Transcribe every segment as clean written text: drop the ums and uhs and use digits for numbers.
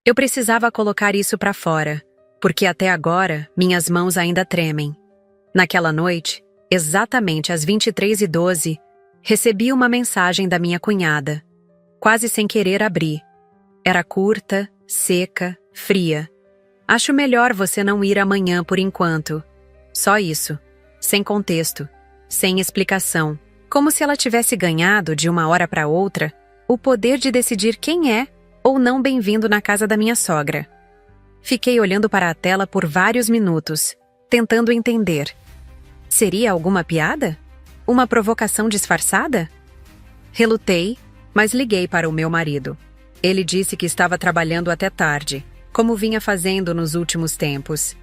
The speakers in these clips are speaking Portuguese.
Eu precisava colocar isso pra fora, porque até agora minhas mãos ainda tremem. Naquela noite, exatamente às 23h12, recebi uma mensagem da minha cunhada. Quase sem querer abri. Era curta, seca, fria. Acho melhor você não ir amanhã por enquanto. Só isso. Sem contexto. Sem explicação. Como se ela tivesse ganhado, de uma hora para outra, o poder de decidir quem é ou não bem-vindo na casa da minha sogra. Fiquei olhando para a tela por vários minutos, tentando entender. Seria alguma piada? Uma provocação disfarçada? Relutei, mas liguei para o meu marido. Ele disse que estava trabalhando até tarde, como vinha fazendo nos últimos tempos.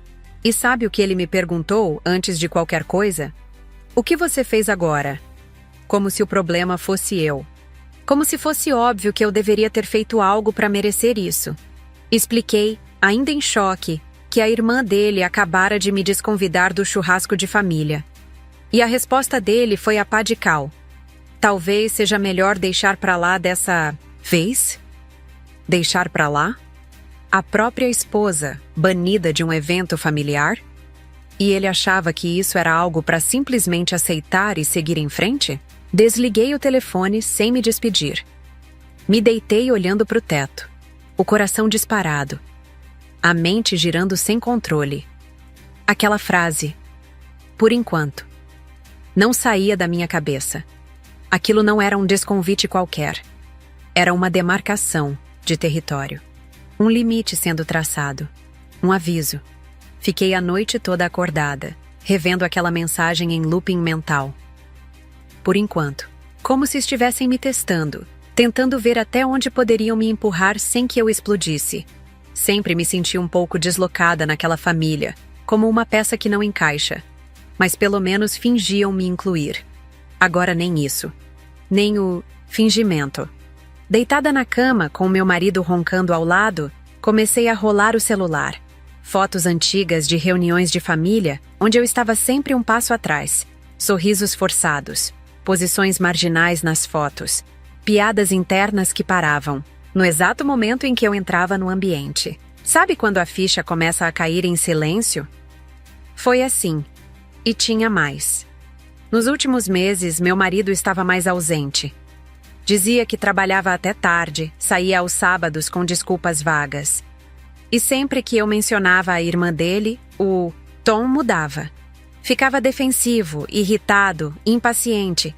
E sabe o que ele me perguntou antes de qualquer coisa? O que você fez agora? Como se o problema fosse eu. Como se fosse óbvio que eu deveria ter feito algo para merecer isso. Expliquei, ainda em choque, que a irmã dele acabara de me desconvidar do churrasco de família. E a resposta dele foi a pá de cal. Talvez seja melhor deixar pra lá dessa vez? Deixar pra lá? A própria esposa, banida de um evento familiar? E ele achava que isso era algo para simplesmente aceitar e seguir em frente? Desliguei o telefone sem me despedir. Me deitei olhando pro teto, o coração disparado, a mente girando sem controle. Aquela frase, por enquanto, não saía da minha cabeça. Aquilo não era um desconvite qualquer. Era uma demarcação de território. Um limite sendo traçado. Um aviso. Fiquei a noite toda acordada, revendo aquela mensagem em looping mental. Por enquanto, como se estivessem me testando, tentando ver até onde poderiam me empurrar sem que eu explodisse. Sempre me senti um pouco deslocada naquela família, como uma peça que não encaixa. Mas pelo menos fingiam me incluir. Agora nem isso. Nem o fingimento. Deitada na cama, com meu marido roncando ao lado, comecei a rolar o celular. Fotos antigas de reuniões de família, onde eu estava sempre um passo atrás. Sorrisos forçados. Posições marginais nas fotos. Piadas internas que paravam, no exato momento em que eu entrava no ambiente. Sabe quando a ficha começa a cair em silêncio? Foi assim. E tinha mais. Nos últimos meses, meu marido estava mais ausente. Dizia que trabalhava até tarde, saía aos sábados com desculpas vagas. E sempre que eu mencionava a irmã dele, o tom mudava. Ficava defensivo, irritado, impaciente.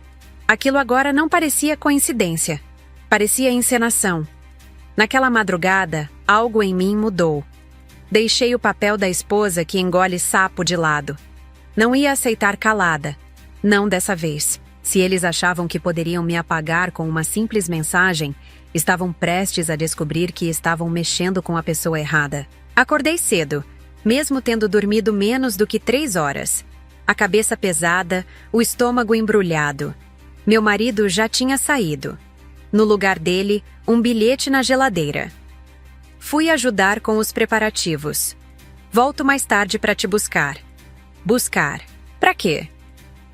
Aquilo agora não parecia coincidência. Parecia encenação. Naquela madrugada, algo em mim mudou. Deixei o papel da esposa que engole sapo de lado. Não ia aceitar calada. Não dessa vez. Se eles achavam que poderiam me apagar com uma simples mensagem, estavam prestes a descobrir que estavam mexendo com a pessoa errada. Acordei cedo, mesmo tendo dormido menos do que 3 horas. A cabeça pesada, o estômago embrulhado. Meu marido já tinha saído. No lugar dele, um bilhete na geladeira. Fui ajudar com os preparativos. Volto mais tarde para te buscar. Buscar. Pra quê?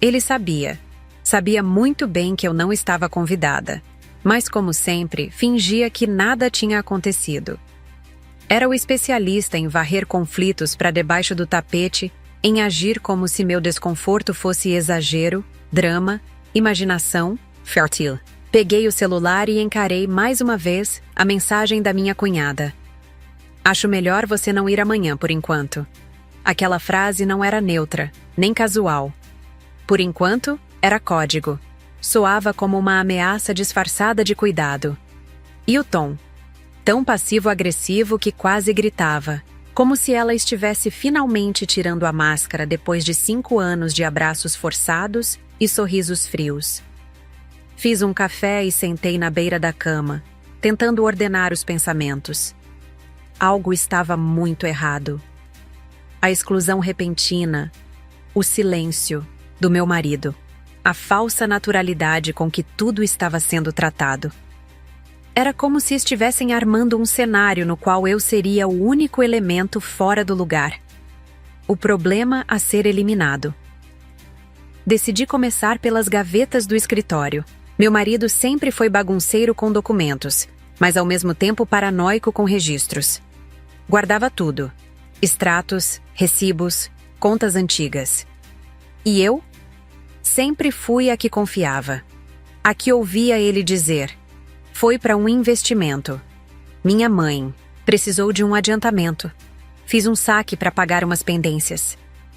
Ele sabia. Sabia muito bem que eu não estava convidada. Mas, como sempre, fingia que nada tinha acontecido. Era o especialista em varrer conflitos para debaixo do tapete, em agir como se meu desconforto fosse exagero, drama, imaginação, fértil. Peguei o celular e encarei mais uma vez a mensagem da minha cunhada. Acho melhor você não ir amanhã por enquanto. Aquela frase não era neutra, nem casual. Por enquanto, era código. Soava como uma ameaça disfarçada de cuidado. E o tom? Tão passivo-agressivo que quase gritava, como se ela estivesse finalmente tirando a máscara depois de 5 anos de abraços forçados e sorrisos frios. Fiz um café e sentei na beira da cama, tentando ordenar os pensamentos. Algo estava muito errado. A exclusão repentina, o silêncio do meu marido, a falsa naturalidade com que tudo estava sendo tratado. Era como se estivessem armando um cenário no qual eu seria o único elemento fora do lugar. O problema a ser eliminado. Decidi começar pelas gavetas do escritório. Meu marido sempre foi bagunceiro com documentos. mas ao mesmo tempo paranoico com registros. Guardava tudo: extratos, recibos, contas antigas. E eu? Sempre fui a que confiava. A que ouvia ele dizer: foi para um investimento. Minha mãe precisou de um adiantamento. Fiz um saque para pagar umas pendências.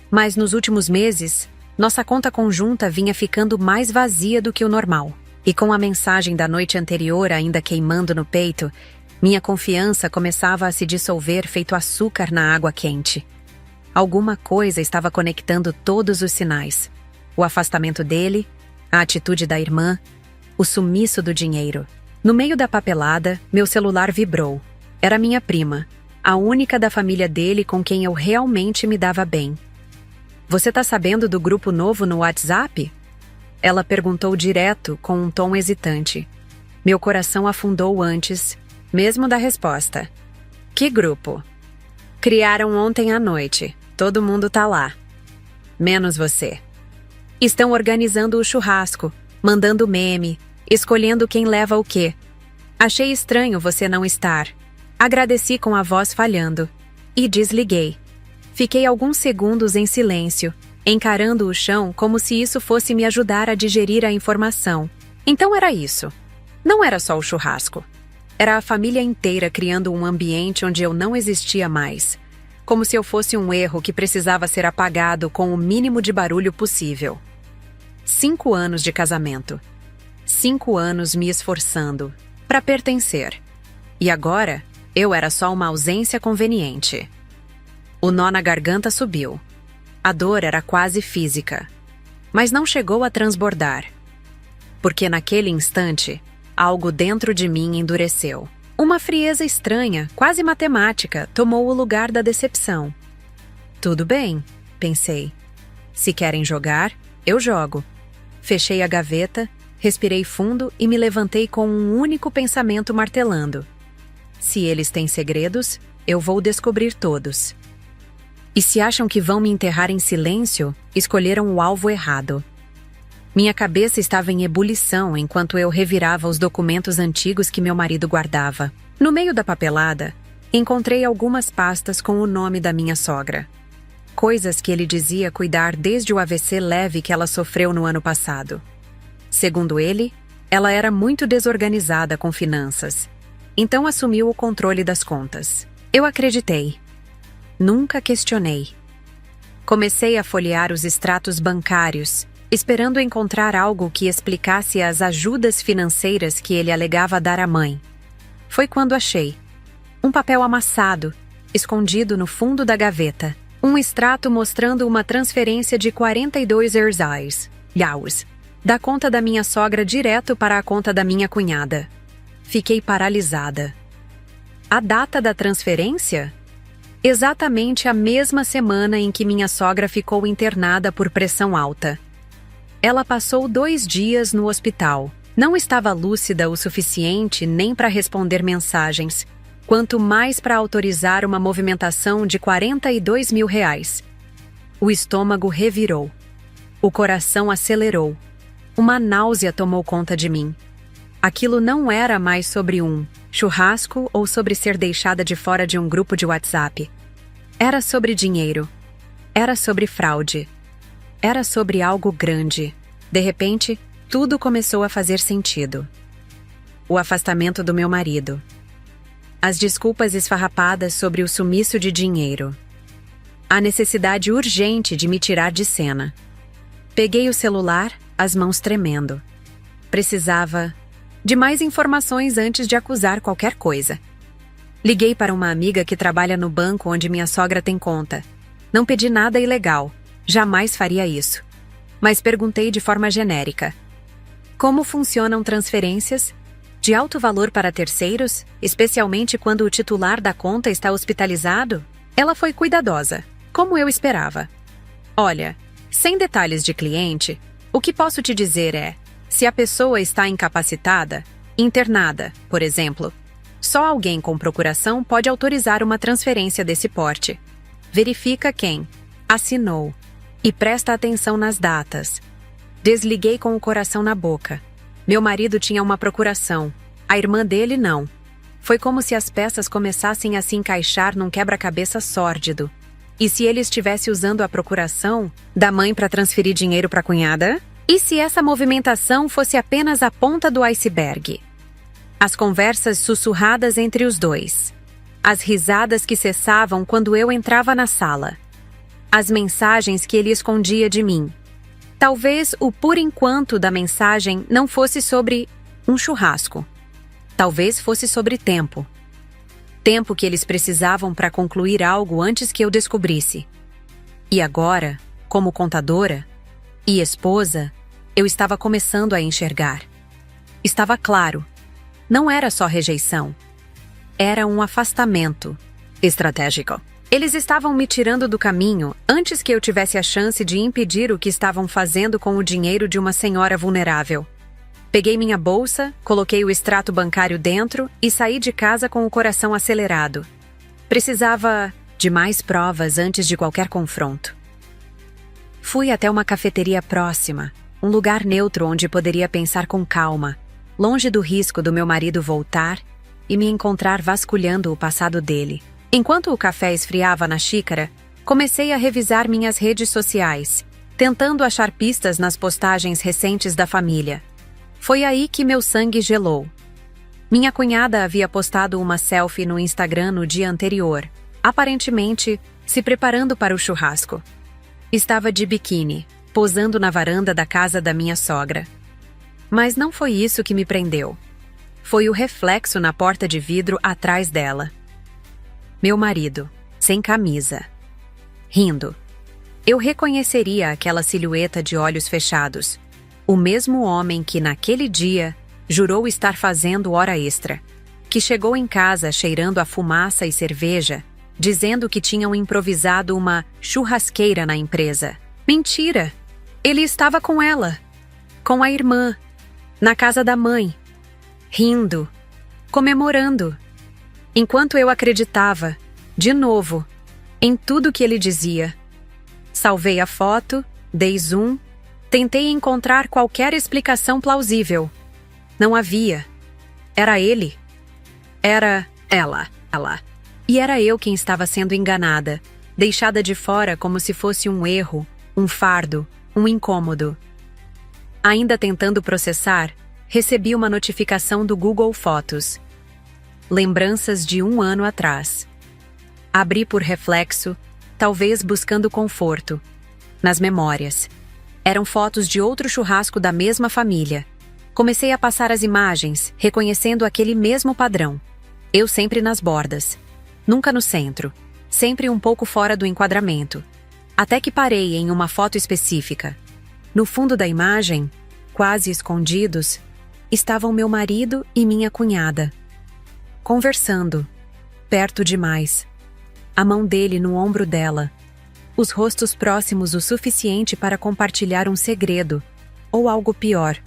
Mas nos últimos meses, nossa conta conjunta vinha ficando mais vazia do que o normal. E com a mensagem da noite anterior ainda queimando no peito, minha confiança começava a se dissolver feito açúcar na água quente. Alguma coisa estava conectando todos os sinais. O afastamento dele, a atitude da irmã, o sumiço do dinheiro. No meio da papelada, meu celular vibrou. Era minha prima, a única da família dele com quem eu realmente me dava bem. Você tá sabendo do grupo novo no WhatsApp? Ela perguntou direto, com um tom hesitante. Meu coração afundou antes, mesmo da resposta. Que grupo? Criaram ontem à noite. Todo mundo tá lá. Menos você. Estão organizando o churrasco, mandando meme, escolhendo quem leva o quê. Achei estranho você não estar. Agradeci com a voz falhando. E desliguei. Fiquei alguns segundos em silêncio, encarando o chão como se isso fosse me ajudar a digerir a informação. Então era isso. Não era só o churrasco. Era a família inteira criando um ambiente onde eu não existia mais. Como se eu fosse um erro que precisava ser apagado com o mínimo de barulho possível. 5 anos de casamento. 5 anos me esforçando para pertencer. E agora, eu era só uma ausência conveniente. O nó na garganta subiu. A dor era quase física. Mas não chegou a transbordar. Porque naquele instante, algo dentro de mim endureceu. Uma frieza estranha, quase matemática, tomou o lugar da decepção. Tudo bem, pensei. Se querem jogar, eu jogo. Fechei a gaveta, respirei fundo e me levantei com um único pensamento martelando. Se eles têm segredos, eu vou descobrir todos. E se acham que vão me enterrar em silêncio, escolheram o alvo errado. Minha cabeça estava em ebulição enquanto eu revirava os documentos antigos que meu marido guardava. No meio da papelada, encontrei algumas pastas com o nome da minha sogra. Coisas que ele dizia cuidar desde o AVC leve que ela sofreu no ano passado. Segundo ele, ela era muito desorganizada com finanças. Então assumiu o controle das contas. Eu acreditei. Nunca questionei. Comecei a folhear os extratos bancários, esperando encontrar algo que explicasse as ajudas financeiras que ele alegava dar à mãe. Foi quando achei. Um papel amassado, escondido no fundo da gaveta. Um extrato mostrando uma transferência de 42 reais, da conta da minha sogra direto para a conta da minha cunhada. Fiquei paralisada. A data da transferência? Exatamente a mesma semana em que minha sogra ficou internada por pressão alta. Ela passou 2 dias no hospital. Não estava lúcida o suficiente nem para responder mensagens, quanto mais para autorizar uma movimentação de 42 mil reais. O estômago revirou. O coração acelerou. Uma náusea tomou conta de mim. Aquilo não era mais sobre um churrasco ou sobre ser deixada de fora de um grupo de WhatsApp. Era sobre dinheiro. Era sobre fraude. Era sobre algo grande. De repente, tudo começou a fazer sentido. O afastamento do meu marido. As desculpas esfarrapadas sobre o sumiço de dinheiro. A necessidade urgente de me tirar de cena. Peguei o celular, as mãos tremendo. Precisava de mais informações antes de acusar qualquer coisa. Liguei para uma amiga que trabalha no banco onde minha sogra tem conta. Não pedi nada ilegal. Jamais faria isso. Mas perguntei de forma genérica. Como funcionam transferências? De alto valor para terceiros, especialmente quando o titular da conta está hospitalizado? Ela foi cuidadosa, como eu esperava. Olha, sem detalhes de cliente, o que posso te dizer é, se a pessoa está incapacitada, internada, por exemplo, só alguém com procuração pode autorizar uma transferência desse porte. Verifica quem assinou e presta atenção nas datas. Desliguei com o coração na boca. Meu marido tinha uma procuração, a irmã dele não. Foi como se as peças começassem a se encaixar num quebra-cabeça sórdido. E se ele estivesse usando a procuração da mãe para transferir dinheiro para a cunhada? E se essa movimentação fosse apenas a ponta do iceberg? As conversas sussurradas entre os dois. As risadas que cessavam quando eu entrava na sala. As mensagens que ele escondia de mim. Talvez o por enquanto da mensagem não fosse sobre um churrasco. Talvez fosse sobre tempo. Tempo que eles precisavam para concluir algo antes que eu descobrisse. E agora, como contadora e esposa, eu estava começando a enxergar. Estava claro. Não era só rejeição. Era um afastamento estratégico. Eles estavam me tirando do caminho antes que eu tivesse a chance de impedir o que estavam fazendo com o dinheiro de uma senhora vulnerável. Peguei minha bolsa, coloquei o extrato bancário dentro e saí de casa com o coração acelerado. Precisava de mais provas antes de qualquer confronto. Fui até uma cafeteria próxima, um lugar neutro onde poderia pensar com calma, longe do risco do meu marido voltar e me encontrar vasculhando o passado dele. Enquanto o café esfriava na xícara, comecei a revisar minhas redes sociais, tentando achar pistas nas postagens recentes da família. Foi aí que meu sangue gelou. Minha cunhada havia postado uma selfie no Instagram no dia anterior, aparentemente se preparando para o churrasco. Estava de biquíni, posando na varanda da casa da minha sogra. Mas não foi isso que me prendeu. Foi o reflexo na porta de vidro atrás dela. Meu marido, sem camisa, rindo. Eu reconheceria aquela silhueta de olhos fechados. O mesmo homem que, naquele dia, jurou estar fazendo hora extra, que chegou em casa cheirando a fumaça e cerveja, dizendo que tinham improvisado uma churrasqueira na empresa. Mentira! Ele estava com ela, com a irmã, na casa da mãe, rindo, comemorando. Enquanto eu acreditava, de novo, em tudo que ele dizia. Salvei a foto, dei zoom, tentei encontrar qualquer explicação plausível. Não havia. Era ele. Era ela. E era eu quem estava sendo enganada, deixada de fora como se fosse um erro, um fardo, um incômodo. Ainda tentando processar, recebi uma notificação do Google Fotos. Lembranças de 1 ano atrás. Abri por reflexo, talvez buscando conforto. Nas memórias. Eram fotos de outro churrasco da mesma família. Comecei a passar as imagens, reconhecendo aquele mesmo padrão. Eu sempre nas bordas. Nunca no centro. Sempre um pouco fora do enquadramento. Até que parei em uma foto específica. No fundo da imagem, quase escondidos, estavam meu marido e minha cunhada. Conversando. Perto demais. A mão dele no ombro dela. Os rostos próximos o suficiente para compartilhar um segredo, ou algo pior.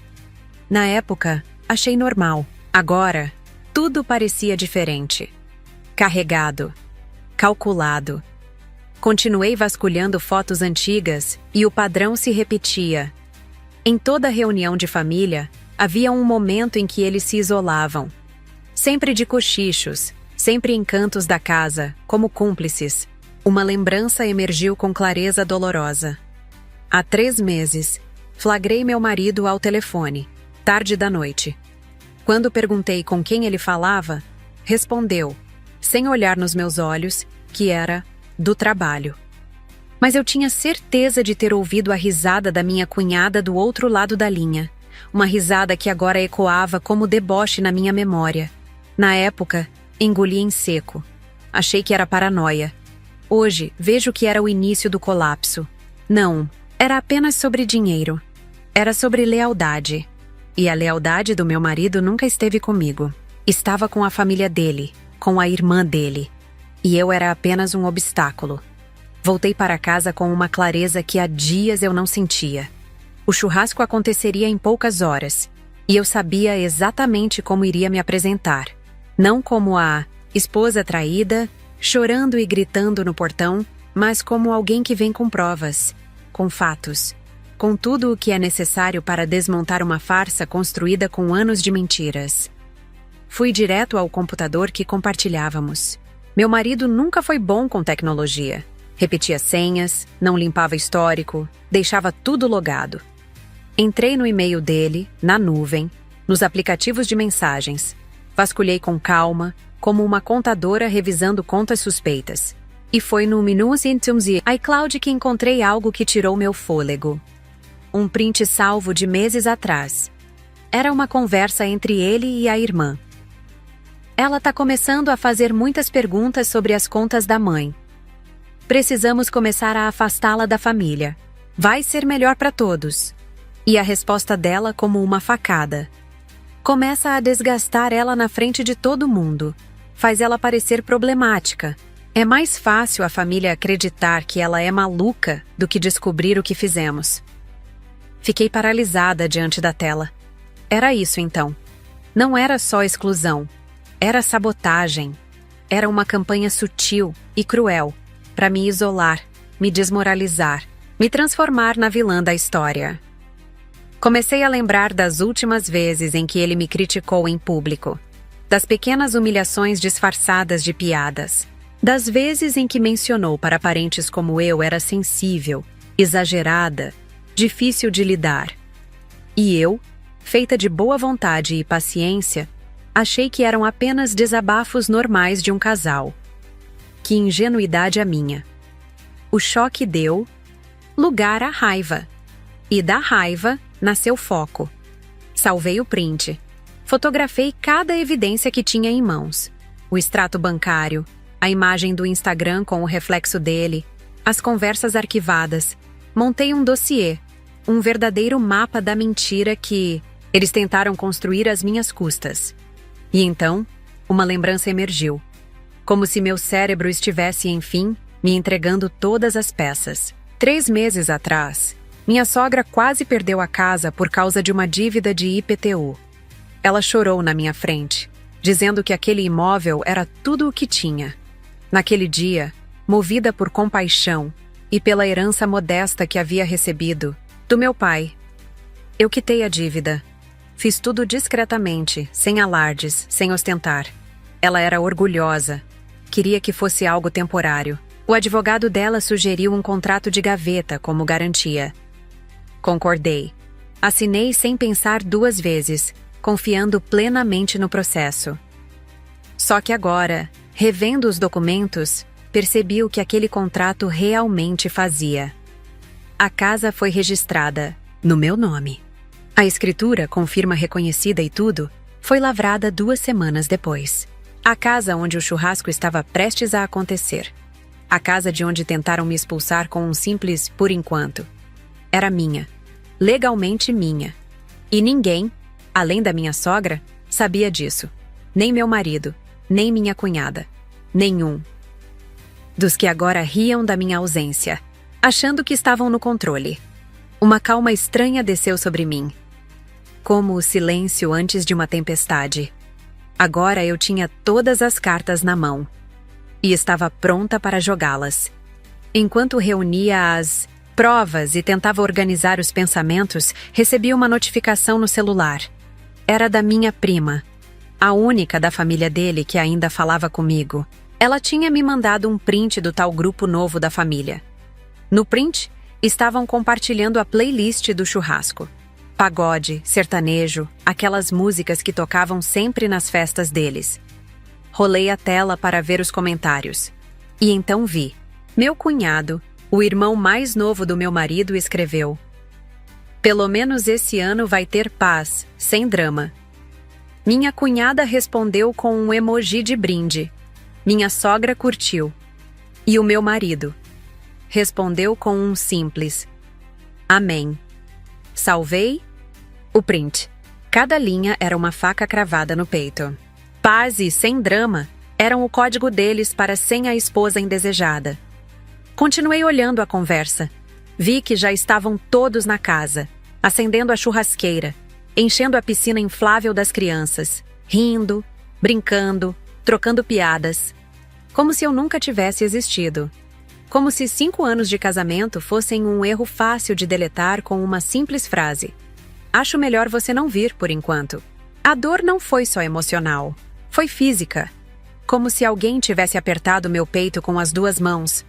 Na época, achei normal. Agora, tudo parecia diferente. Carregado. Calculado. Continuei vasculhando fotos antigas e o padrão se repetia. Em toda reunião de família, havia um momento em que eles se isolavam. Sempre de cochichos, sempre em cantos da casa, como cúmplices. Uma lembrança emergiu com clareza dolorosa. Há 3 meses, flagrei meu marido ao telefone, tarde da noite. Quando perguntei com quem ele falava, respondeu, sem olhar nos meus olhos, que era do trabalho. Mas eu tinha certeza de ter ouvido a risada da minha cunhada do outro lado da linha. Uma risada que agora ecoava como deboche na minha memória. Na época, engoli em seco. Achei que era paranoia. Hoje, vejo que era o início do colapso. Não, era apenas sobre dinheiro. Era sobre lealdade. E a lealdade do meu marido nunca esteve comigo. Estava com a família dele, com a irmã dele. E eu era apenas um obstáculo. Voltei para casa com uma clareza que há dias eu não sentia. O churrasco aconteceria em poucas horas. E eu sabia exatamente como iria me apresentar. Não como a esposa traída, chorando e gritando no portão, mas como alguém que vem com provas, com fatos, com tudo o que é necessário para desmontar uma farsa construída com anos de mentiras. fui direto ao computador que compartilhávamos. Meu marido nunca foi bom com tecnologia. Repetia senhas, não limpava histórico, deixava tudo logado. Entrei no e-mail dele, na nuvem, nos aplicativos de mensagens. Vasculhei com calma, como uma contadora revisando contas suspeitas. E foi no Menus Items e iCloud que encontrei algo que tirou meu fôlego. Um print salvo de meses atrás. Era uma conversa entre ele e a irmã. Ela tá começando a fazer muitas perguntas sobre as contas da mãe. Precisamos começar a afastá-la da família. Vai ser melhor para todos. E a resposta dela como uma facada. Começa a desgastar ela na frente de todo mundo. Faz ela parecer problemática. É mais fácil a família acreditar que ela é maluca do que descobrir o que fizemos. Fiquei paralisada diante da tela. Era isso então. Não era só exclusão. Era sabotagem. Era uma campanha sutil e cruel para me isolar, me desmoralizar, me transformar na vilã da história. Comecei a lembrar das últimas vezes em que ele me criticou em público, das pequenas humilhações disfarçadas de piadas, das vezes em que mencionou para parentes como eu era sensível, exagerada, difícil de lidar. E eu, feita de boa vontade e paciência, achei que eram apenas desabafos normais de um casal. Que ingenuidade a minha. O choque deu lugar à raiva. E da raiva nasceu foco. Salvei o print. Fotografei cada evidência que tinha em mãos. O extrato bancário, a imagem do Instagram com o reflexo dele, as conversas arquivadas. Montei um dossiê, um verdadeiro mapa da mentira que eles tentaram construir às minhas custas. E então, uma lembrança emergiu. Como se meu cérebro estivesse, enfim, me entregando todas as peças. 3 meses atrás, minha sogra quase perdeu a casa por causa de uma dívida de IPTU. Ela chorou na minha frente, dizendo que aquele imóvel era tudo o que tinha. Naquele dia, movida por compaixão e pela herança modesta que havia recebido do meu pai, eu quitei a dívida. Fiz tudo discretamente, sem alardes, sem ostentar. Ela era orgulhosa. Queria que fosse algo temporário. O advogado dela sugeriu um contrato de gaveta como garantia. Concordei. Assinei sem pensar 2 vezes, confiando plenamente no processo. Só que agora, revendo os documentos, percebi o que aquele contrato realmente fazia. A casa foi registrada no meu nome. A escritura, com firma reconhecida e tudo, foi lavrada 2 semanas depois. A casa onde o churrasco estava prestes a acontecer. A casa de onde tentaram me expulsar com um simples por enquanto. Era minha. Legalmente minha. E ninguém, além da minha sogra, sabia disso. Nem meu marido, nem minha cunhada. Nenhum. Dos que agora riam da minha ausência, achando que estavam no controle. Uma calma estranha desceu sobre mim. Como o silêncio antes de uma tempestade. Agora eu tinha todas as cartas na mão. E estava pronta para jogá-las. Enquanto reunia as provas e tentava organizar os pensamentos, recebi uma notificação no celular. Era da minha prima, a única da família dele que ainda falava comigo. Ela tinha me mandado um print do tal grupo novo da família. No print, estavam compartilhando a playlist do churrasco. Pagode, sertanejo, aquelas músicas que tocavam sempre nas festas deles. Rolei a tela para ver os comentários. E então vi. Meu cunhado, o irmão mais novo do meu marido, escreveu: "Pelo menos esse ano vai ter paz, sem drama." Minha cunhada respondeu com um emoji de brinde. Minha sogra curtiu. E o meu marido respondeu com um simples "Amém." Salvei o print. Cada linha era uma faca cravada no peito. Paz e sem drama eram o código deles para sem a esposa indesejada. Continuei olhando a conversa. Vi que já estavam todos na casa, acendendo a churrasqueira, enchendo a piscina inflável das crianças, rindo, brincando, trocando piadas. Como se eu nunca tivesse existido. Como se 5 anos de casamento fossem um erro fácil de deletar com uma simples frase: "Acho melhor você não vir por enquanto." A dor não foi só emocional. Foi física, como se alguém tivesse apertado meu peito com as duas mãos.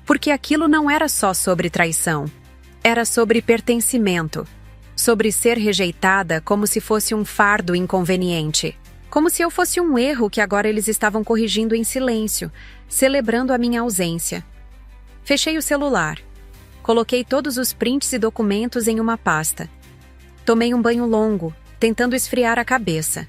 Porque aquilo não era só sobre traição. Era sobre pertencimento, sobre ser rejeitada como se fosse um fardo inconveniente. Como se eu fosse um erro que agora eles estavam corrigindo em silêncio, celebrando a minha ausência. Fechei o celular. Coloquei todos os prints e documentos em uma pasta. Tomei um banho longo, tentando esfriar a cabeça.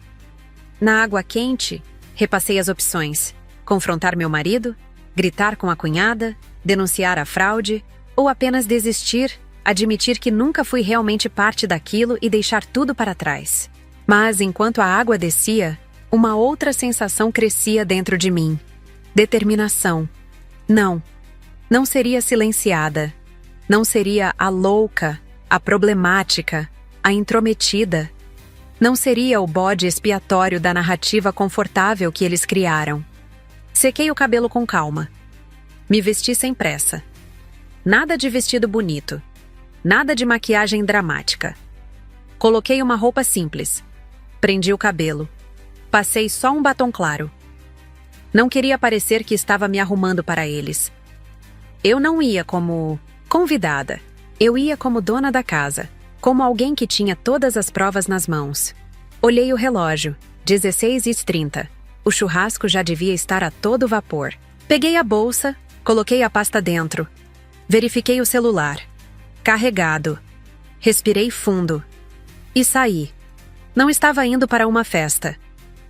Na água quente, repassei as opções: confrontar meu marido, gritar com a cunhada, denunciar a fraude, ou apenas desistir, admitir que nunca fui realmente parte daquilo e deixar tudo para trás. Mas, enquanto a água descia, uma outra sensação crescia dentro de mim. Determinação. Não seria silenciada. Não seria a louca, a problemática, a intrometida. Não seria o bode expiatório da narrativa confortável que eles criaram. Sequei o cabelo com calma. Me vesti sem pressa. Nada de vestido bonito. Nada de maquiagem dramática. Coloquei uma roupa simples. Prendi o cabelo. Passei só um batom claro. Não queria parecer que estava me arrumando para eles. Eu não ia como convidada. Eu ia como dona da casa, como alguém que tinha todas as provas nas mãos. Olhei o relógio, 16h30. O churrasco já devia estar a todo vapor. Peguei a bolsa, coloquei a pasta dentro. Verifiquei o celular. Carregado. Respirei fundo. E saí. Não estava indo para uma festa.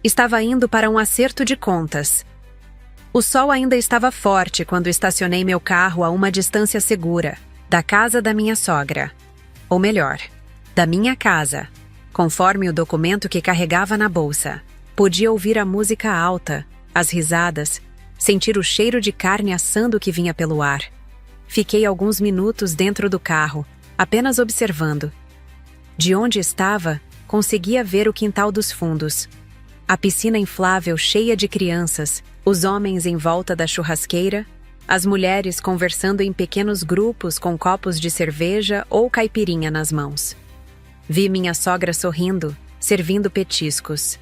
Estava indo para um acerto de contas. O sol ainda estava forte quando estacionei meu carro a uma distância segura, da casa da minha sogra. Ou melhor, da minha casa, conforme o documento que carregava na bolsa. Podia ouvir a música alta, as risadas, sentir o cheiro de carne assando que vinha pelo ar. Fiquei alguns minutos dentro do carro, apenas observando. De onde estava, conseguia ver o quintal dos fundos. A piscina inflável cheia de crianças, os homens em volta da churrasqueira, as mulheres conversando em pequenos grupos com copos de cerveja ou caipirinha nas mãos. Vi minha sogra sorrindo, servindo petiscos.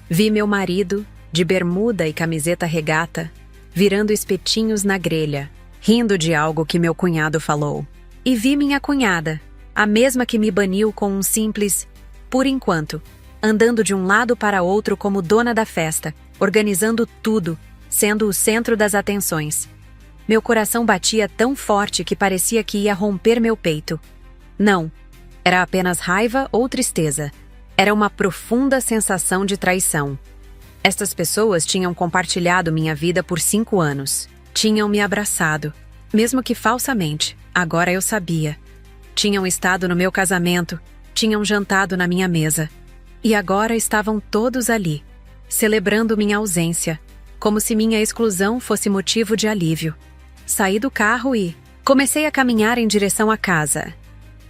Vi meu marido, de bermuda e camiseta regata, virando espetinhos na grelha, rindo de algo que meu cunhado falou. E vi minha cunhada, a mesma que me baniu com um simples "por enquanto", andando de um lado para outro como dona da festa, organizando tudo, sendo o centro das atenções. Meu coração batia tão forte que parecia que ia romper meu peito. Não, era apenas raiva ou tristeza. Era uma profunda sensação de traição. Estas pessoas tinham compartilhado minha vida por 5 anos. Tinham me abraçado, mesmo que falsamente, agora eu sabia. Tinham estado no meu casamento, tinham jantado na minha mesa. E agora estavam todos ali, celebrando minha ausência, como se minha exclusão fosse motivo de alívio. Saí do carro e comecei a caminhar em direção à casa.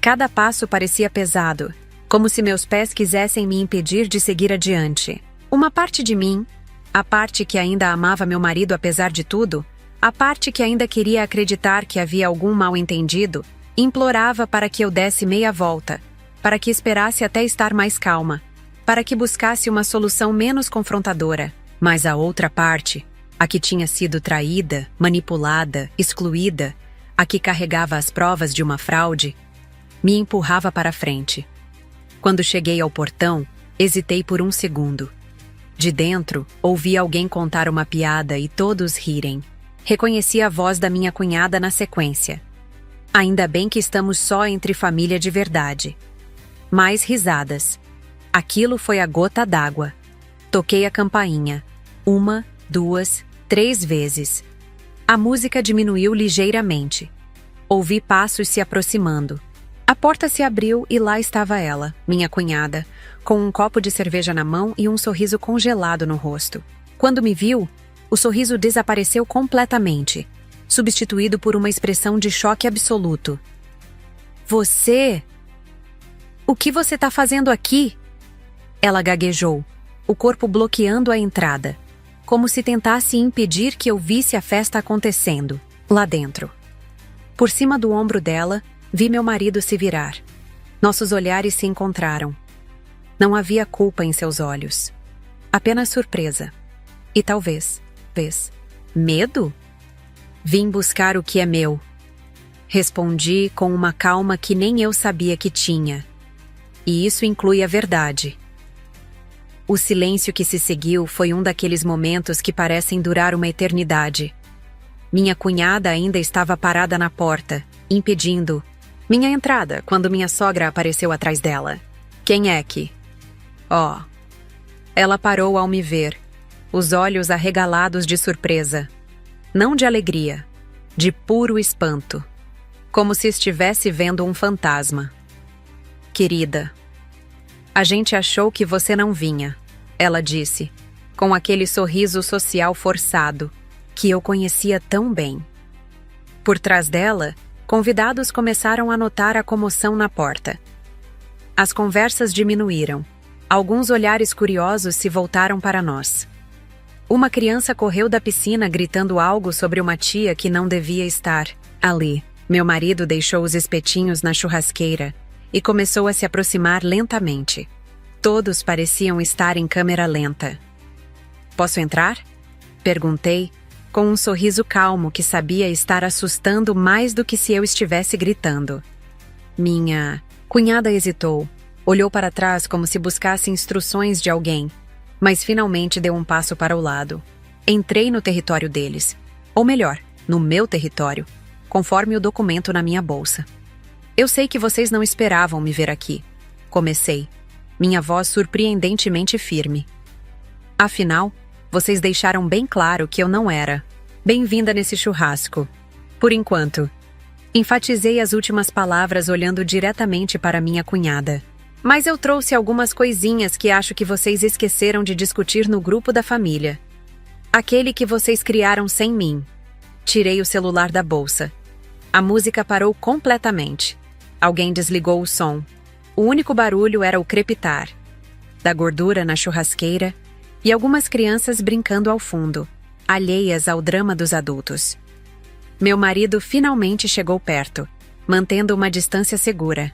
Cada passo parecia pesado, como se meus pés quisessem me impedir de seguir adiante. Uma parte de mim, a parte que ainda amava meu marido apesar de tudo, a parte que ainda queria acreditar que havia algum mal-entendido, implorava para que eu desse meia volta, para que esperasse até estar mais calma, para que buscasse uma solução menos confrontadora. Mas a outra parte, a que tinha sido traída, manipulada, excluída, a que carregava as provas de uma fraude, me empurrava para frente. Quando cheguei ao portão, hesitei por um segundo. De dentro, ouvi alguém contar uma piada e todos rirem. Reconheci a voz da minha cunhada na sequência. Ainda bem que estamos só entre família de verdade. Mais risadas. Aquilo foi a gota d'água. Toquei a campainha. 1, 2, 3 vezes. A música diminuiu ligeiramente. Ouvi passos se aproximando. A porta se abriu e lá estava ela, minha cunhada, com um copo de cerveja na mão e um sorriso congelado no rosto. Quando me viu, o sorriso desapareceu completamente, substituído por uma expressão de choque absoluto. Você? O que você está fazendo aqui? Ela gaguejou, o corpo bloqueando a entrada, como se tentasse impedir que eu visse a festa acontecendo, lá dentro. Por cima do ombro dela, vi meu marido se virar. Nossos olhares se encontraram. Não havia culpa em seus olhos. Apenas surpresa. E talvez, medo? Vim buscar o que é meu. Respondi com uma calma que nem eu sabia que tinha. E isso inclui a verdade. O silêncio que se seguiu foi um daqueles momentos que parecem durar uma eternidade. Minha cunhada ainda estava parada na porta, impedindo minha entrada quando minha sogra apareceu atrás dela. Quem é que? Oh. Ela parou ao me ver, os olhos arregalados de surpresa. Não de alegria, de puro espanto. Como se estivesse vendo um fantasma. Querida, a gente achou que você não vinha, ela disse, com aquele sorriso social forçado, que eu conhecia tão bem. Por trás dela, convidados começaram a notar a comoção na porta. As conversas diminuíram. Alguns olhares curiosos se voltaram para nós. Uma criança correu da piscina gritando algo sobre uma tia que não devia estar ali. Meu marido deixou os espetinhos na churrasqueira e começou a se aproximar lentamente. Todos pareciam estar em câmera lenta. Posso entrar? Perguntei, com um sorriso calmo que sabia estar assustando mais do que se eu estivesse gritando. Minha cunhada hesitou, olhou para trás como se buscasse instruções de alguém, mas finalmente deu um passo para o lado. Entrei no território deles, ou melhor, no meu território, conforme o documento na minha bolsa. Eu sei que vocês não esperavam me ver aqui. Comecei, minha voz surpreendentemente firme. Afinal, vocês deixaram bem claro que eu não era bem-vinda nesse churrasco. Por enquanto. Enfatizei as últimas palavras olhando diretamente para minha cunhada. Mas eu trouxe algumas coisinhas que acho que vocês esqueceram de discutir no grupo da família. Aquele que vocês criaram sem mim. Tirei o celular da bolsa. A música parou completamente. Alguém desligou o som. O único barulho era o crepitar da gordura na churrasqueira e algumas crianças brincando ao fundo, alheias ao drama dos adultos. Meu marido finalmente chegou perto, mantendo uma distância segura.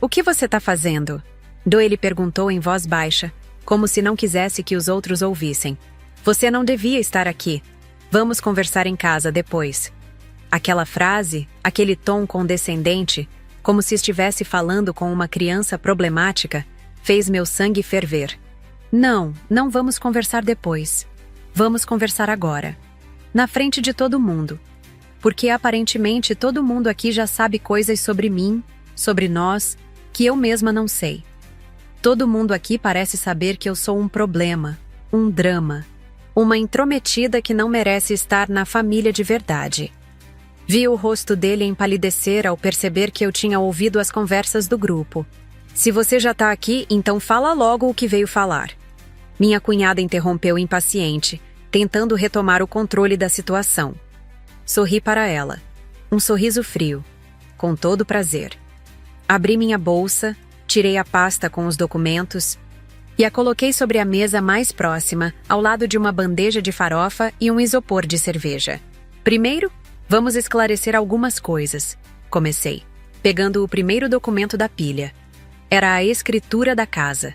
O que você está fazendo? Doyle perguntou em voz baixa, como se não quisesse que os outros ouvissem. Você não devia estar aqui. Vamos conversar em casa depois. Aquela frase, aquele tom condescendente, como se estivesse falando com uma criança problemática, fez meu sangue ferver. Não vamos conversar depois. Vamos conversar agora. Na frente de todo mundo. Porque aparentemente todo mundo aqui já sabe coisas sobre mim, sobre nós, que eu mesma não sei. Todo mundo aqui parece saber que eu sou um problema, um drama, uma intrometida que não merece estar na família de verdade. Vi o rosto dele empalidecer ao perceber que eu tinha ouvido as conversas do grupo. Se você já está aqui, então fala logo o que veio falar. Minha cunhada interrompeu impaciente, tentando retomar o controle da situação. Sorri para ela. Um sorriso frio, com todo prazer. Abri minha bolsa, tirei a pasta com os documentos e a coloquei sobre a mesa mais próxima, ao lado de uma bandeja de farofa e um isopor de cerveja. Primeiro, vamos esclarecer algumas coisas. Comecei, pegando o primeiro documento da pilha. Era a escritura da casa.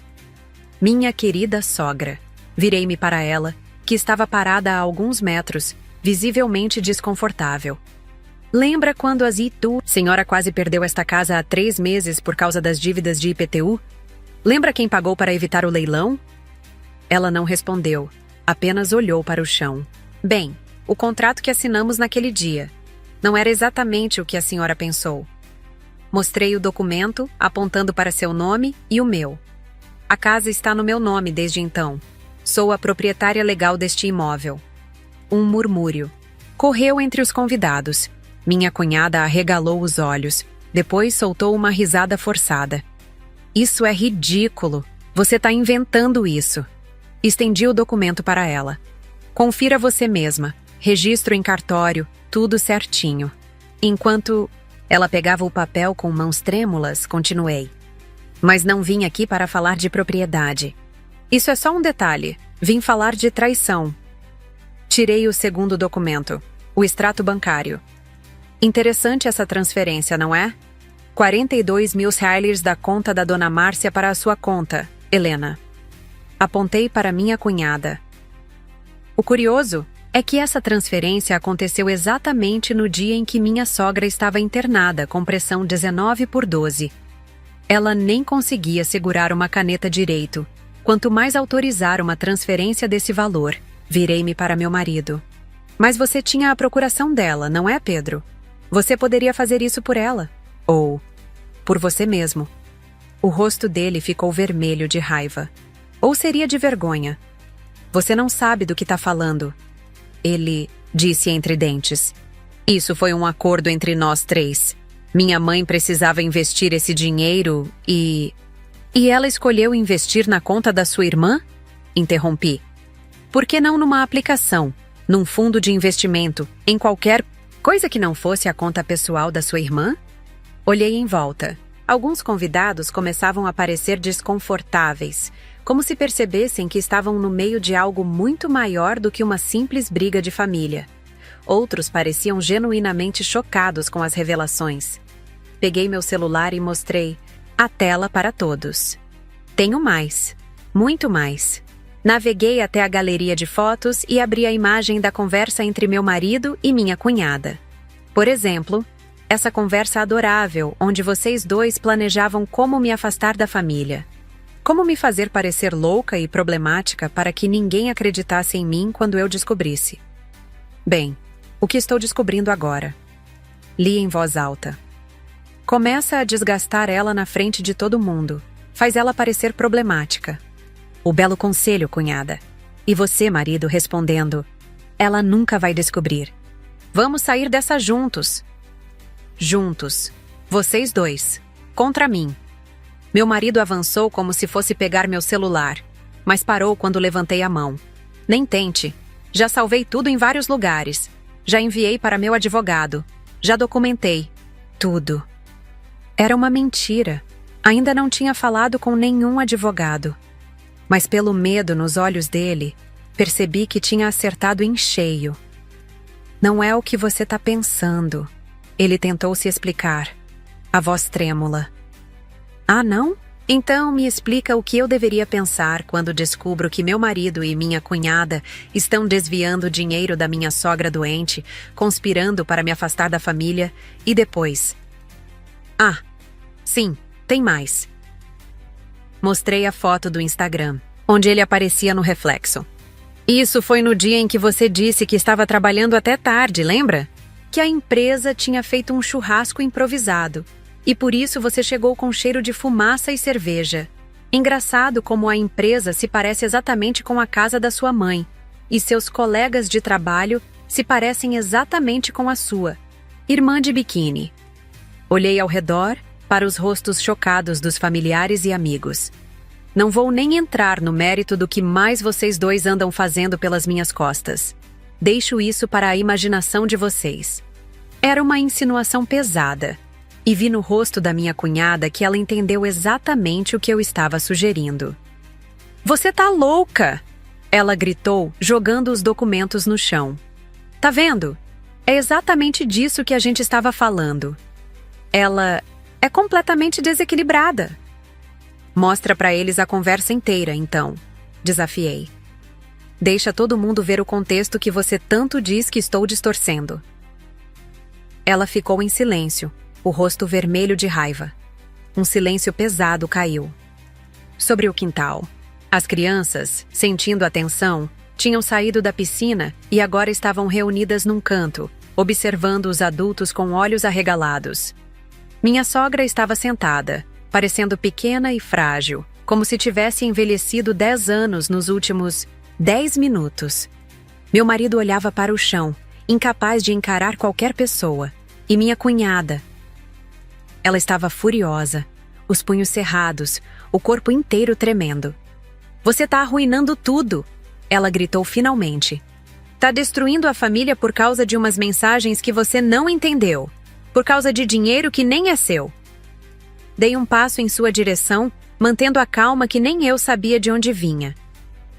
Minha querida sogra. Virei-me para ela, que estava parada a alguns metros, visivelmente desconfortável. Lembra quando a senhora quase perdeu esta casa há 3 meses por causa das dívidas de IPTU? Lembra quem pagou para evitar o leilão? Ela não respondeu, apenas olhou para o chão. Bem, o contrato que assinamos naquele dia. Não era exatamente o que a senhora pensou. Mostrei o documento, apontando para seu nome e o meu. A casa está no meu nome desde então. Sou a proprietária legal deste imóvel. Um murmúrio correu entre os convidados. Minha cunhada arregalou os olhos. Depois soltou uma risada forçada. Isso é ridículo. Você está inventando isso. Estendi o documento para ela. Confira você mesma. Registro em cartório, tudo certinho. Enquanto ela pegava o papel com mãos trêmulas, continuei. Mas não vim aqui para falar de propriedade. Isso é só um detalhe. Vim falar de traição. Tirei o segundo documento, o extrato bancário. Interessante essa transferência, não é? 42 mil reais da conta da dona Márcia para a sua conta, Helena. Apontei para minha cunhada. O curioso é que essa transferência aconteceu exatamente no dia em que minha sogra estava internada com pressão 19/12. Ela nem conseguia segurar uma caneta direito, quanto mais autorizar uma transferência desse valor. Virei-me para meu marido. Mas você tinha a procuração dela, não é, Pedro? Você poderia fazer isso por ela. Ou por você mesmo. O rosto dele ficou vermelho de raiva. Ou seria de vergonha. Você não sabe do que está falando. Ele disse entre dentes. Isso foi um acordo entre nós três. Minha mãe precisava investir esse dinheiro e ela escolheu investir na conta da sua irmã? Interrompi. Por que não numa aplicação, num fundo de investimento, em qualquer coisa que não fosse a conta pessoal da sua irmã? Olhei em volta. Alguns convidados começavam a parecer desconfortáveis, como se percebessem que estavam no meio de algo muito maior do que uma simples briga de família. Outros pareciam genuinamente chocados com as revelações. Peguei meu celular e mostrei a tela para todos. Tenho mais. Muito mais. Naveguei até a galeria de fotos e abri a imagem da conversa entre meu marido e minha cunhada. Por exemplo, essa conversa adorável, onde vocês dois planejavam como me afastar da família. Como me fazer parecer louca e problemática para que ninguém acreditasse em mim quando eu descobrisse. Bem, o que estou descobrindo agora? Li em voz alta. Começa a desgastar ela na frente de todo mundo. Faz ela parecer problemática. O belo conselho, cunhada. E você, marido, respondendo. Ela nunca vai descobrir. Vamos sair dessa juntos. Juntos. Vocês dois. Contra mim. Meu marido avançou como se fosse pegar meu celular, mas parou quando levantei a mão. Nem tente. Já salvei tudo em vários lugares. Já enviei para meu advogado. Já documentei. Tudo. Era uma mentira. Ainda não tinha falado com nenhum advogado. Mas pelo medo nos olhos dele, percebi que tinha acertado em cheio. Não é o que você está pensando. Ele tentou se explicar. A voz trêmula. Ah, não? Então me explica o que eu deveria pensar quando descubro que meu marido e minha cunhada estão desviando dinheiro da minha sogra doente, conspirando para me afastar da família, e depois... Ah, sim, tem mais. Mostrei a foto do Instagram, onde ele aparecia no reflexo. Isso foi no dia em que você disse que estava trabalhando até tarde, lembra? Que a empresa tinha feito um churrasco improvisado. E por isso você chegou com cheiro de fumaça e cerveja. Engraçado como a empresa se parece exatamente com a casa da sua mãe. E seus colegas de trabalho se parecem exatamente com a sua. Irmã de biquíni. Olhei ao redor para os rostos chocados dos familiares e amigos. Não vou nem entrar no mérito do que mais vocês dois andam fazendo pelas minhas costas. Deixo isso para a imaginação de vocês. Era uma insinuação pesada. E vi no rosto da minha cunhada que ela entendeu exatamente o que eu estava sugerindo. Você tá louca! Ela gritou, jogando os documentos no chão. Tá vendo? É exatamente disso que a gente estava falando. Ela é completamente desequilibrada. Mostra pra eles a conversa inteira, então. Desafiei. Deixa todo mundo ver o contexto que você tanto diz que estou distorcendo. Ela ficou em silêncio, o rosto vermelho de raiva. Um silêncio pesado caiu. Sobre o quintal. As crianças, sentindo a tensão, tinham saído da piscina e agora estavam reunidas num canto, observando os adultos com olhos arregalados. Minha sogra estava sentada, parecendo pequena e frágil, como se tivesse envelhecido 10 anos nos últimos 10 minutos. Meu marido olhava para o chão, incapaz de encarar qualquer pessoa. E minha cunhada. Ela estava furiosa, os punhos cerrados, o corpo inteiro tremendo. Você tá arruinando tudo! Ela gritou finalmente. Tá destruindo a família por causa de umas mensagens que você não entendeu. Por causa de dinheiro que nem é seu. Dei um passo em sua direção, mantendo a calma que nem eu sabia de onde vinha.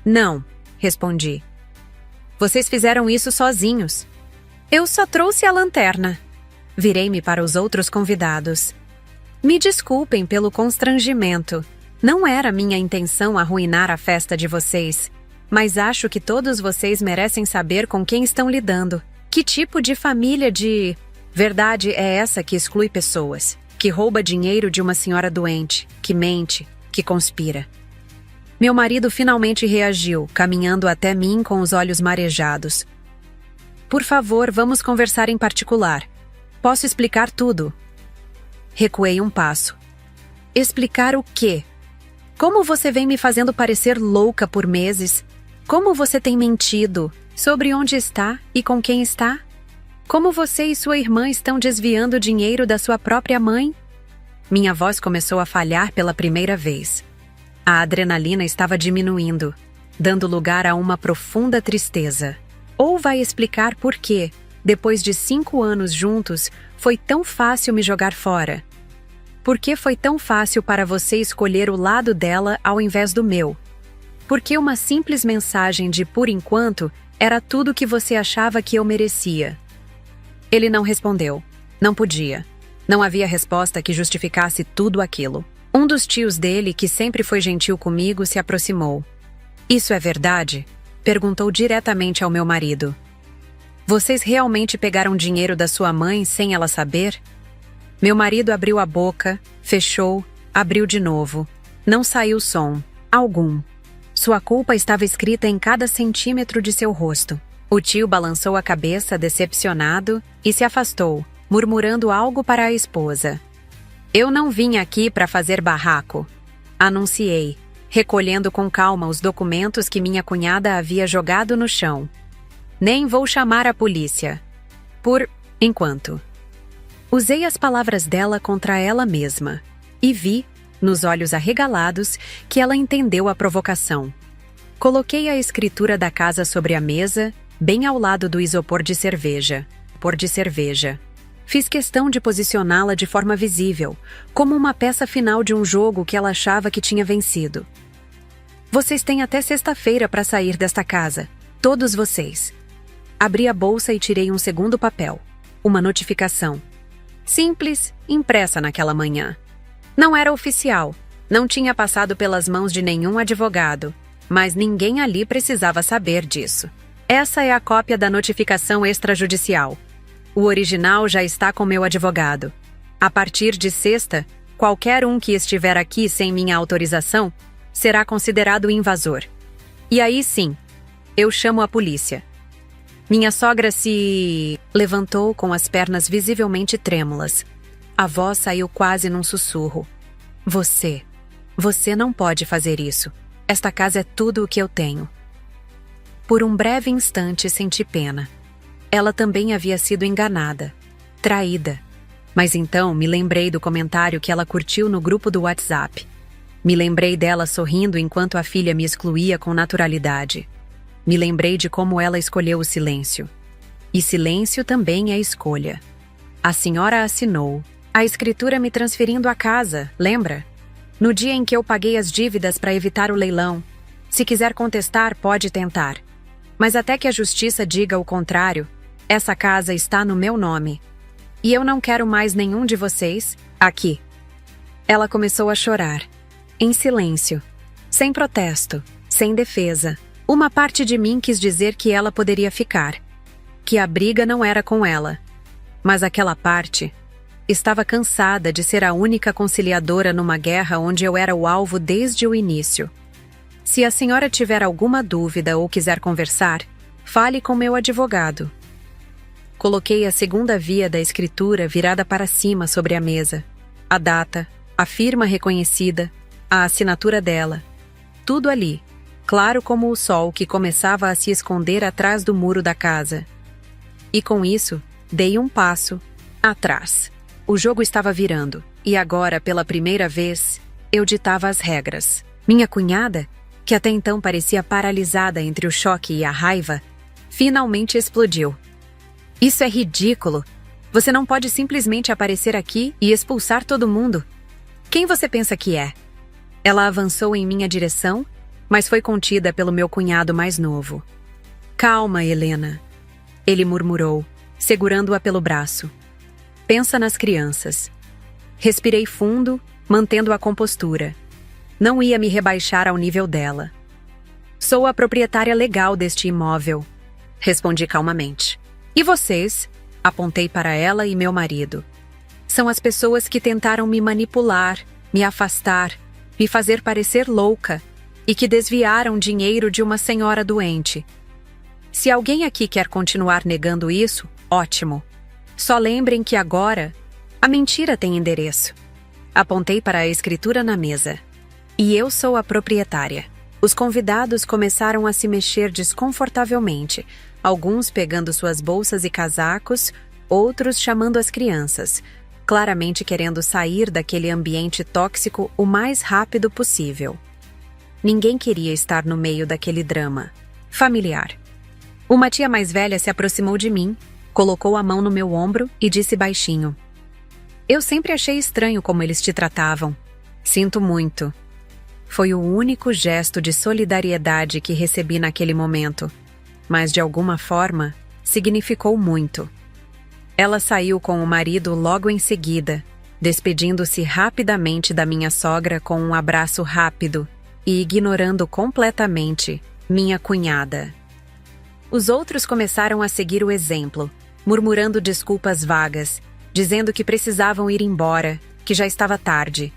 Não, respondi. Vocês fizeram isso sozinhos. Eu só trouxe a lanterna. Virei-me para os outros convidados. Me desculpem pelo constrangimento. Não era minha intenção arruinar a festa de vocês, mas acho que todos vocês merecem saber com quem estão lidando. Que tipo de família de... Verdade é essa que exclui pessoas, que rouba dinheiro de uma senhora doente, que mente, que conspira. Meu marido finalmente reagiu, caminhando até mim com os olhos marejados. Por favor, vamos conversar em particular. Posso explicar tudo. Recuei um passo. Explicar o quê? Como você vem me fazendo parecer louca por meses? Como você tem mentido? Sobre onde está e com quem está? Como você e sua irmã estão desviando o dinheiro da sua própria mãe? Minha voz começou a falhar pela primeira vez. A adrenalina estava diminuindo, dando lugar a uma profunda tristeza. Ou vai explicar por que, depois de 5 anos juntos, foi tão fácil me jogar fora? Por que foi tão fácil para você escolher o lado dela ao invés do meu? Por que uma simples mensagem de por enquanto era tudo o que você achava que eu merecia? Ele não respondeu. Não podia. Não havia resposta que justificasse tudo aquilo. Um dos tios dele, que sempre foi gentil comigo, se aproximou. Isso é verdade? Perguntou diretamente ao meu marido. Vocês realmente pegaram dinheiro da sua mãe sem ela saber? Meu marido abriu a boca, fechou, abriu de novo. Não saiu som algum. Sua culpa estava escrita em cada centímetro de seu rosto. O tio balançou a cabeça, decepcionado, e se afastou, murmurando algo para a esposa. Eu não vim aqui para fazer barraco, anunciei, recolhendo com calma os documentos que minha cunhada havia jogado no chão. Nem vou chamar a polícia. Por enquanto. Usei as palavras dela contra ela mesma, e vi, nos olhos arregalados, que ela entendeu a provocação. Coloquei a escritura da casa sobre a mesa, bem ao lado do isopor de cerveja. Fiz questão de posicioná-la de forma visível, como uma peça final de um jogo que ela achava que tinha vencido. Vocês têm até sexta-feira para sair desta casa, todos vocês. Abri a bolsa e tirei um segundo papel, uma notificação. Simples, impressa naquela manhã. Não era oficial, não tinha passado pelas mãos de nenhum advogado, mas ninguém ali precisava saber disso. Essa é a cópia da notificação extrajudicial. O original já está com meu advogado. A partir de sexta, qualquer um que estiver aqui sem minha autorização será considerado invasor. E aí sim, eu chamo a polícia. Minha sogra se levantou com as pernas visivelmente trêmulas. A voz saiu quase num sussurro. Você não pode fazer isso. Esta casa é tudo o que eu tenho. Por um breve instante senti pena. Ela também havia sido enganada, traída. Mas então me lembrei do comentário que ela curtiu no grupo do WhatsApp. Me lembrei dela sorrindo enquanto a filha me excluía com naturalidade. Me lembrei de como ela escolheu o silêncio. E silêncio também é escolha. A senhora assinou a escritura me transferindo a casa, lembra? No dia em que eu paguei as dívidas para evitar o leilão. Se quiser contestar, pode tentar. Mas até que a justiça diga o contrário, essa casa está no meu nome. E eu não quero mais nenhum de vocês aqui. Ela começou a chorar. Em silêncio. Sem protesto. Sem defesa. Uma parte de mim quis dizer que ela poderia ficar. Que a briga não era com ela. Mas aquela parte estava cansada de ser a única conciliadora numa guerra onde eu era o alvo desde o início. Se a senhora tiver alguma dúvida ou quiser conversar, fale com meu advogado. Coloquei a segunda via da escritura virada para cima sobre a mesa. A data, a firma reconhecida, a assinatura dela. Tudo ali, claro como o sol que começava a se esconder atrás do muro da casa. E com isso, dei um passo atrás. O jogo estava virando, e agora, pela primeira vez, eu ditava as regras. Minha cunhada, que até então parecia paralisada entre o choque e a raiva, finalmente explodiu. Isso é ridículo. Você não pode simplesmente aparecer aqui e expulsar todo mundo. Quem você pensa que é? Ela avançou em minha direção, mas foi contida pelo meu cunhado mais novo. Calma, Helena. Ele murmurou, segurando-a pelo braço. Pensa nas crianças. Respirei fundo, mantendo a compostura. Não ia me rebaixar ao nível dela. Sou a proprietária legal deste imóvel, respondi calmamente. E vocês? Apontei para ela e meu marido. São as pessoas que tentaram me manipular, me afastar, me fazer parecer louca e que desviaram dinheiro de uma senhora doente. Se alguém aqui quer continuar negando isso, ótimo. Só lembrem que agora a mentira tem endereço. Apontei para a escritura na mesa. E eu sou a proprietária. Os convidados começaram a se mexer desconfortavelmente, alguns pegando suas bolsas e casacos, outros chamando as crianças, claramente querendo sair daquele ambiente tóxico o mais rápido possível. Ninguém queria estar no meio daquele drama familiar. Uma tia mais velha se aproximou de mim, colocou a mão no meu ombro e disse baixinho: Eu sempre achei estranho como eles te tratavam. Sinto muito. Foi o único gesto de solidariedade que recebi naquele momento, mas de alguma forma significou muito. Ela saiu com o marido logo em seguida, despedindo-se rapidamente da minha sogra com um abraço rápido e ignorando completamente minha cunhada. Os outros começaram a seguir o exemplo, murmurando desculpas vagas, dizendo que precisavam ir embora, que já estava tarde.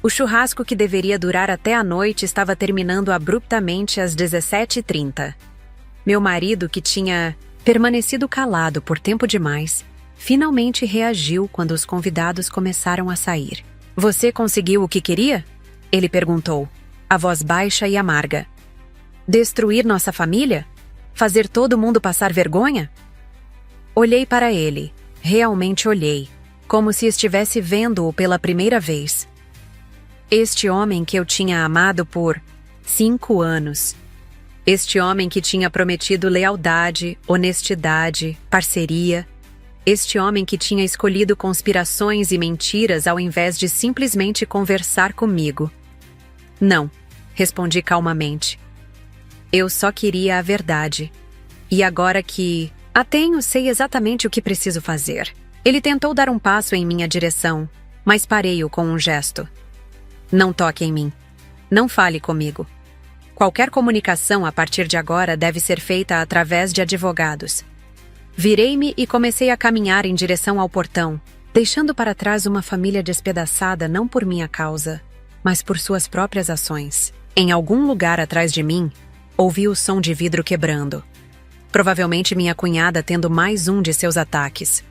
O churrasco que deveria durar até a noite estava terminando abruptamente às 17h30. Meu marido, que tinha permanecido calado por tempo demais, finalmente reagiu quando os convidados começaram a sair. Você conseguiu o que queria? Ele perguntou, a voz baixa e amarga. Destruir nossa família? Fazer todo mundo passar vergonha? Olhei para ele, realmente olhei, como se estivesse vendo-o pela primeira vez. Este homem que eu tinha amado por 5 anos. Este homem que tinha prometido lealdade, honestidade, parceria. Este homem que tinha escolhido conspirações e mentiras ao invés de simplesmente conversar comigo. Não, respondi calmamente. Eu só queria a verdade. E agora que a tenho, sei exatamente o que preciso fazer. Ele tentou dar um passo em minha direção, mas parei-o com um gesto. Não toque em mim. Não fale comigo. Qualquer comunicação a partir de agora deve ser feita através de advogados. Virei-me e comecei a caminhar em direção ao portão, deixando para trás uma família despedaçada não por minha causa, mas por suas próprias ações. Em algum lugar atrás de mim, ouvi o som de vidro quebrando. Provavelmente minha cunhada tendo mais um de seus ataques.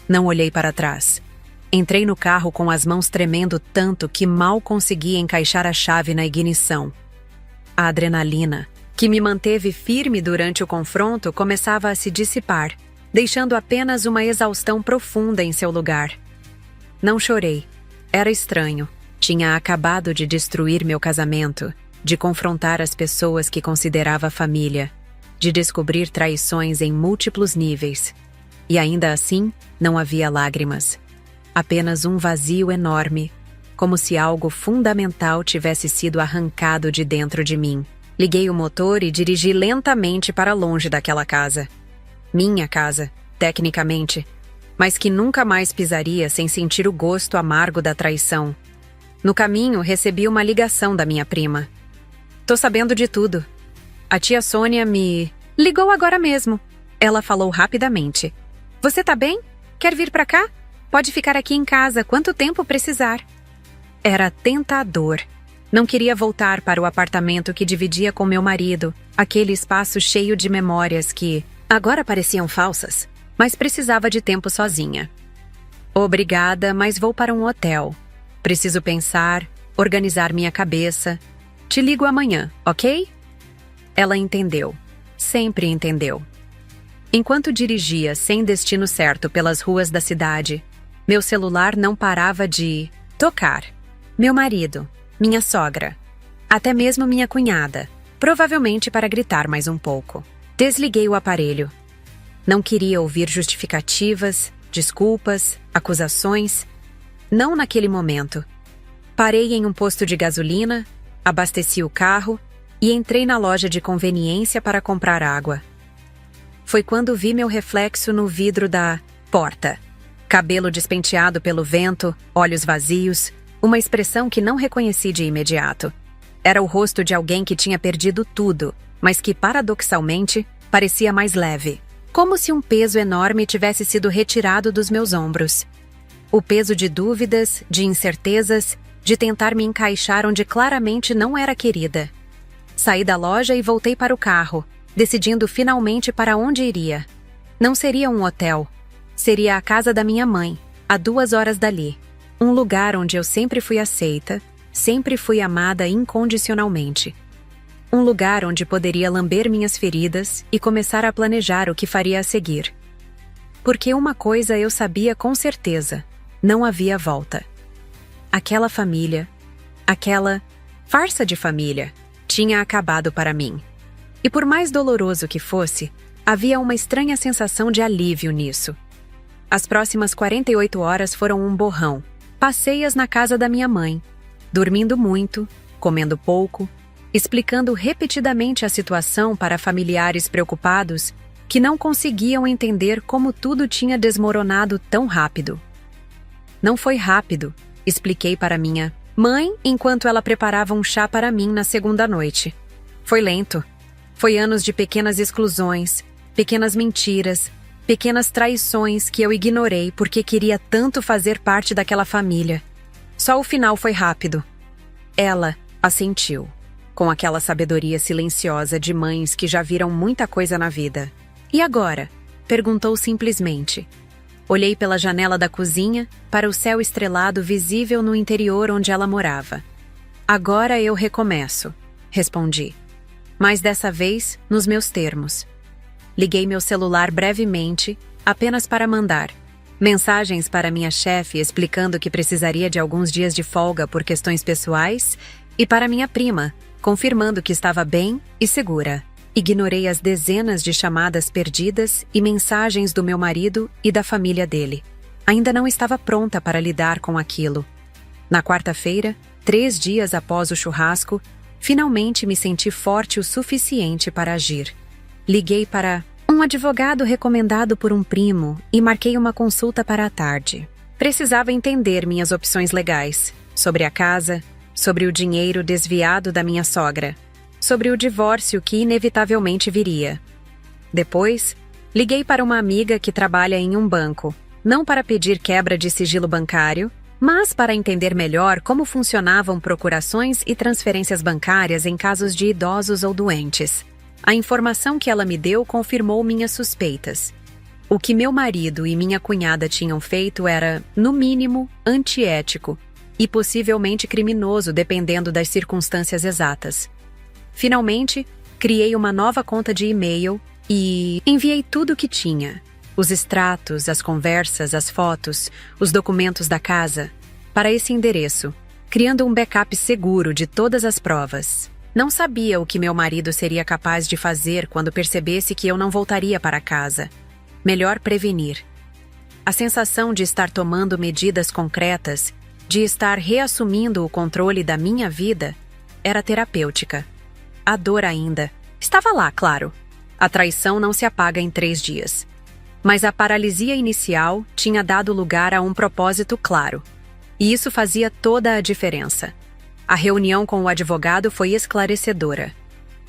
Não olhei para trás. Entrei no carro com as mãos tremendo tanto que mal consegui encaixar a chave na ignição. A adrenalina, que me manteve firme durante o confronto, começava a se dissipar, deixando apenas uma exaustão profunda em seu lugar. Não chorei. Era estranho. Tinha acabado de destruir meu casamento, de confrontar as pessoas que considerava família, de descobrir traições em múltiplos níveis. E ainda assim, não havia lágrimas. Apenas um vazio enorme, como se algo fundamental tivesse sido arrancado de dentro de mim. Liguei o motor e dirigi lentamente para longe daquela casa. Minha casa, tecnicamente, mas que nunca mais pisaria sem sentir o gosto amargo da traição. No caminho, recebi uma ligação da minha prima. Tô sabendo de tudo. A tia Sônia me ligou agora mesmo. Ela falou rapidamente. Você tá bem? Quer vir pra cá? Pode ficar aqui em casa quanto tempo precisar. Era tentador. Não queria voltar para o apartamento que dividia com meu marido, aquele espaço cheio de memórias que agora pareciam falsas, mas precisava de tempo sozinha. Obrigada, mas vou para um hotel. Preciso pensar, organizar minha cabeça. Te ligo amanhã, ok? Ela entendeu. Sempre entendeu. Enquanto dirigia sem destino certo pelas ruas da cidade, meu celular não parava de tocar. Meu marido, minha sogra, até mesmo minha cunhada, provavelmente para gritar mais um pouco. Desliguei o aparelho. Não queria ouvir justificativas, desculpas, acusações. Não naquele momento. Parei em um posto de gasolina, abasteci o carro e entrei na loja de conveniência para comprar água. Foi quando vi meu reflexo no vidro da porta. Cabelo despenteado pelo vento, olhos vazios, Uma expressão que não reconheci de imediato. Era o rosto de alguém que tinha perdido tudo, mas que, paradoxalmente, parecia mais leve. Como se um peso enorme tivesse sido retirado dos meus ombros. O peso de dúvidas, de incertezas, de tentar me encaixar onde claramente não era querida. Saí da loja e voltei para o carro, decidindo finalmente para onde iria. Não seria um hotel. Seria a casa da minha mãe, a 2 horas dali. Um lugar onde eu sempre fui aceita, sempre fui amada incondicionalmente. Um lugar onde poderia lamber minhas feridas e começar a planejar o que faria a seguir. Porque uma coisa eu sabia com certeza: não havia volta. Aquela família, aquela farsa de família, tinha acabado para mim. E por mais doloroso que fosse, havia uma estranha sensação de alívio nisso. As próximas 48 horas foram um borrão. Passei-as na casa da minha mãe, dormindo muito, comendo pouco, explicando repetidamente a situação para familiares preocupados que não conseguiam entender como tudo tinha desmoronado tão rápido. Não foi rápido, expliquei para minha mãe enquanto ela preparava um chá para mim na segunda noite. Foi lento. Foi anos de pequenas exclusões, pequenas mentiras, pequenas traições que eu ignorei porque queria tanto fazer parte daquela família. Só o final foi rápido. Ela assentiu, com aquela sabedoria silenciosa de mães que já viram muita coisa na vida. E agora? Perguntou simplesmente. Olhei pela janela da cozinha para o céu estrelado visível no interior onde ela morava. Agora eu recomeço, respondi. Mas dessa vez, nos meus termos. Liguei meu celular brevemente, apenas para mandar mensagens para minha chefe explicando que precisaria de alguns dias de folga por questões pessoais e para minha prima, confirmando que estava bem e segura. Ignorei as dezenas de chamadas perdidas e mensagens do meu marido e da família dele. Ainda não estava pronta para lidar com aquilo. Na quarta-feira, 3 dias após o churrasco, finalmente me senti forte o suficiente para agir. Liguei para um advogado recomendado por um primo e marquei uma consulta para a tarde. Precisava entender minhas opções legais, sobre a casa, sobre o dinheiro desviado da minha sogra, sobre o divórcio que inevitavelmente viria. Depois, liguei para uma amiga que trabalha em um banco, não para pedir quebra de sigilo bancário, mas para entender melhor como funcionavam procurações e transferências bancárias em casos de idosos ou doentes. A informação que ela me deu confirmou minhas suspeitas. O que meu marido e minha cunhada tinham feito era, no mínimo, antiético e possivelmente criminoso dependendo das circunstâncias exatas. Finalmente, criei uma nova conta de e-mail e enviei tudo o que tinha. Os extratos, as conversas, as fotos, os documentos da casa, para esse endereço, criando um backup seguro de todas as provas. Não sabia o que meu marido seria capaz de fazer quando percebesse que eu não voltaria para casa. Melhor prevenir. A sensação de estar tomando medidas concretas, de estar reassumindo o controle da minha vida, era terapêutica. A dor ainda estava lá, claro. A traição não se apaga em 3 dias. Mas a paralisia inicial tinha dado lugar a um propósito claro. E isso fazia toda a diferença. A reunião com o advogado foi esclarecedora.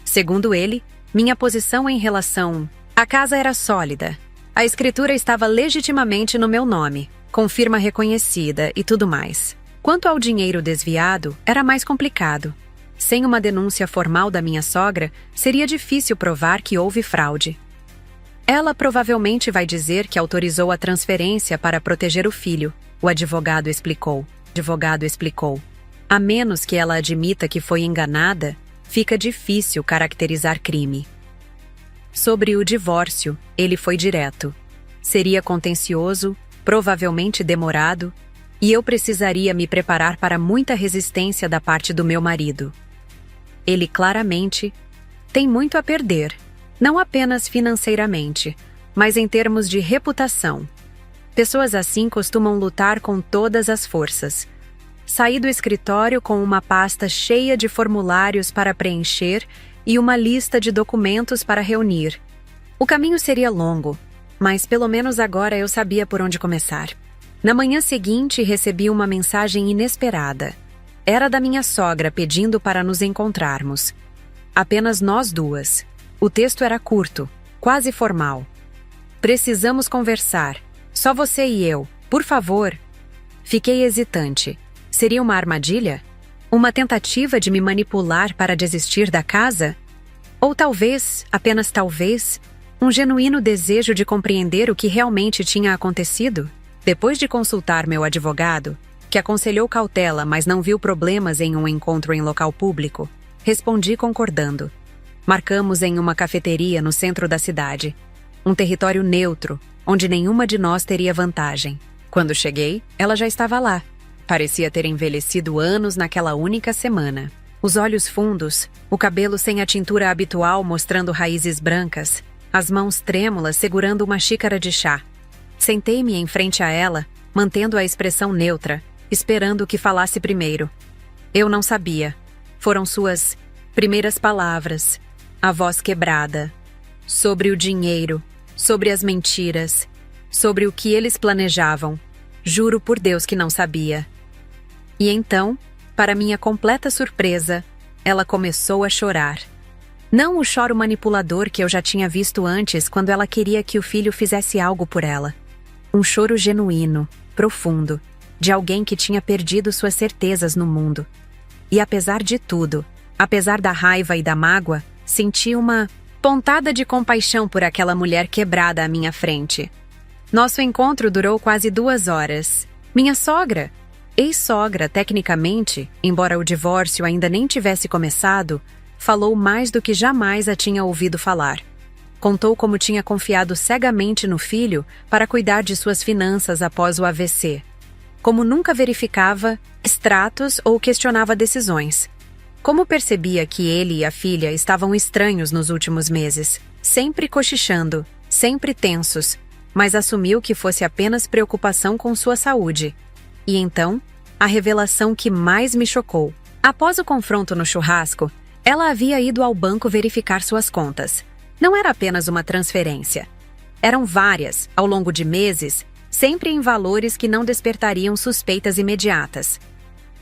Segundo ele, minha posição em relação à casa era sólida. A escritura estava legitimamente no meu nome, com firma reconhecida e tudo mais. Quanto ao dinheiro desviado, era mais complicado. Sem uma denúncia formal da minha sogra, seria difícil provar que houve fraude. Ela provavelmente vai dizer que autorizou a transferência para proteger o filho, o advogado explicou. A menos que ela admita que foi enganada, fica difícil caracterizar crime. Sobre o divórcio, ele foi direto. Seria contencioso, provavelmente demorado, e eu precisaria me preparar para muita resistência da parte do meu marido. Ele claramente tem muito a perder, não apenas financeiramente, mas em termos de reputação. Pessoas assim costumam lutar com todas as forças. Saí do escritório com uma pasta cheia de formulários para preencher e uma lista de documentos para reunir. O caminho seria longo, mas pelo menos agora eu sabia por onde começar. Na manhã seguinte, recebi uma mensagem inesperada. Era da minha sogra pedindo para nos encontrarmos. Apenas nós duas. O texto era curto, quase formal. Precisamos conversar. Só você e eu, por favor. Fiquei hesitante. Seria uma armadilha? Uma tentativa de me manipular para desistir da casa? Ou talvez, apenas talvez, um genuíno desejo de compreender o que realmente tinha acontecido? Depois de consultar meu advogado, que aconselhou cautela, mas não viu problemas em um encontro em local público, respondi concordando. Marcamos em uma cafeteria no centro da cidade, um território neutro, onde nenhuma de nós teria vantagem. Quando cheguei, ela já estava lá. Parecia ter envelhecido anos naquela única semana. Os olhos fundos, o cabelo sem a tintura habitual mostrando raízes brancas, as mãos trêmulas segurando uma xícara de chá. Sentei-me em frente a ela, mantendo a expressão neutra, esperando que falasse primeiro. Eu não sabia. Foram suas primeiras palavras, a voz quebrada. Sobre o dinheiro, sobre as mentiras, sobre o que eles planejavam. Juro por Deus que não sabia. E então, para minha completa surpresa, ela começou a chorar. Não o choro manipulador que eu já tinha visto antes quando ela queria que o filho fizesse algo por ela. Um choro genuíno, profundo, de alguém que tinha perdido suas certezas no mundo. E apesar de tudo, apesar da raiva e da mágoa, senti uma pontada de compaixão por aquela mulher quebrada à minha frente. Nosso encontro durou quase 2 horas. Minha sogra, ex-sogra tecnicamente, embora o divórcio ainda nem tivesse começado, falou mais do que jamais a tinha ouvido falar. Contou como tinha confiado cegamente no filho para cuidar de suas finanças após o AVC. Como nunca verificava extratos ou questionava decisões. Como percebia que ele e a filha estavam estranhos nos últimos meses, sempre cochichando, sempre tensos, mas assumiu que fosse apenas preocupação com sua saúde. E então, a revelação que mais me chocou. Após o confronto no churrasco, ela havia ido ao banco verificar suas contas. Não era apenas uma transferência. Eram várias, ao longo de meses, sempre em valores que não despertariam suspeitas imediatas.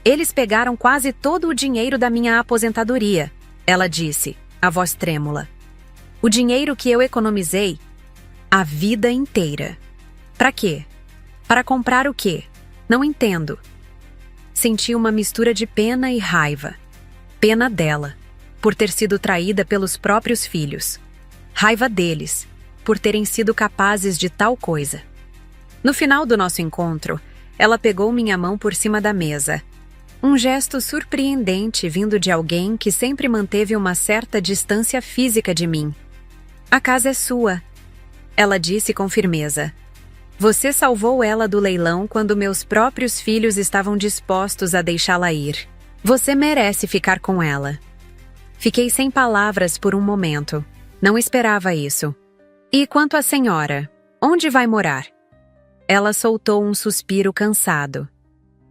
Eles pegaram quase todo o dinheiro da minha aposentadoria, ela disse, a voz trêmula. O dinheiro que eu economizei a vida inteira. Para quê? Para comprar o quê? Não entendo. Senti uma mistura de pena e raiva. Pena dela, por ter sido traída pelos próprios filhos. Raiva deles, por terem sido capazes de tal coisa. No final do nosso encontro, ela pegou minha mão por cima da mesa. Um gesto surpreendente vindo de alguém que sempre manteve uma certa distância física de mim. A casa é sua, ela disse com firmeza. Você salvou ela do leilão quando meus próprios filhos estavam dispostos a deixá-la ir. Você merece ficar com ela. Fiquei sem palavras por um momento. Não esperava isso. E quanto à senhora? Onde vai morar? Ela soltou um suspiro cansado.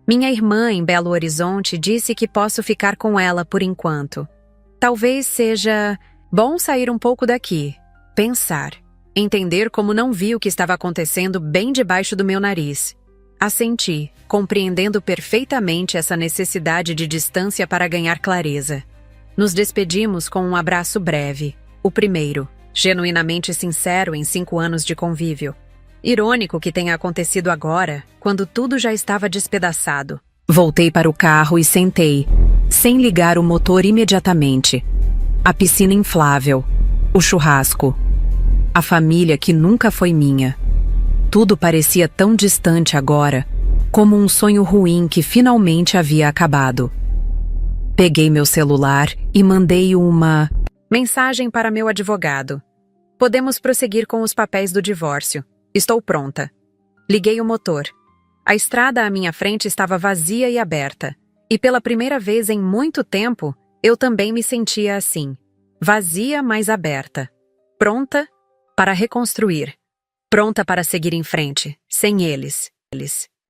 Minha irmã em Belo Horizonte disse que posso ficar com ela por enquanto. Talvez seja bom sair um pouco daqui, pensar, entender como não vi o que estava acontecendo bem debaixo do meu nariz. Assenti, compreendendo perfeitamente essa necessidade de distância para ganhar clareza. Nos despedimos com um abraço breve, o primeiro, genuinamente sincero em 5 anos de convívio. Irônico que tenha acontecido agora, quando tudo já estava despedaçado. Voltei para o carro e sentei, sem ligar o motor imediatamente. A piscina inflável, o churrasco, a família que nunca foi minha. Tudo parecia tão distante agora, como um sonho ruim que finalmente havia acabado. Peguei meu celular e mandei uma mensagem para meu advogado. Podemos prosseguir com os papéis do divórcio. Estou pronta. Liguei o motor. A estrada à minha frente estava vazia e aberta. E pela primeira vez em muito tempo, eu também me sentia assim. Vazia, mas aberta. Pronta para reconstruir. Pronta para seguir em frente, sem eles.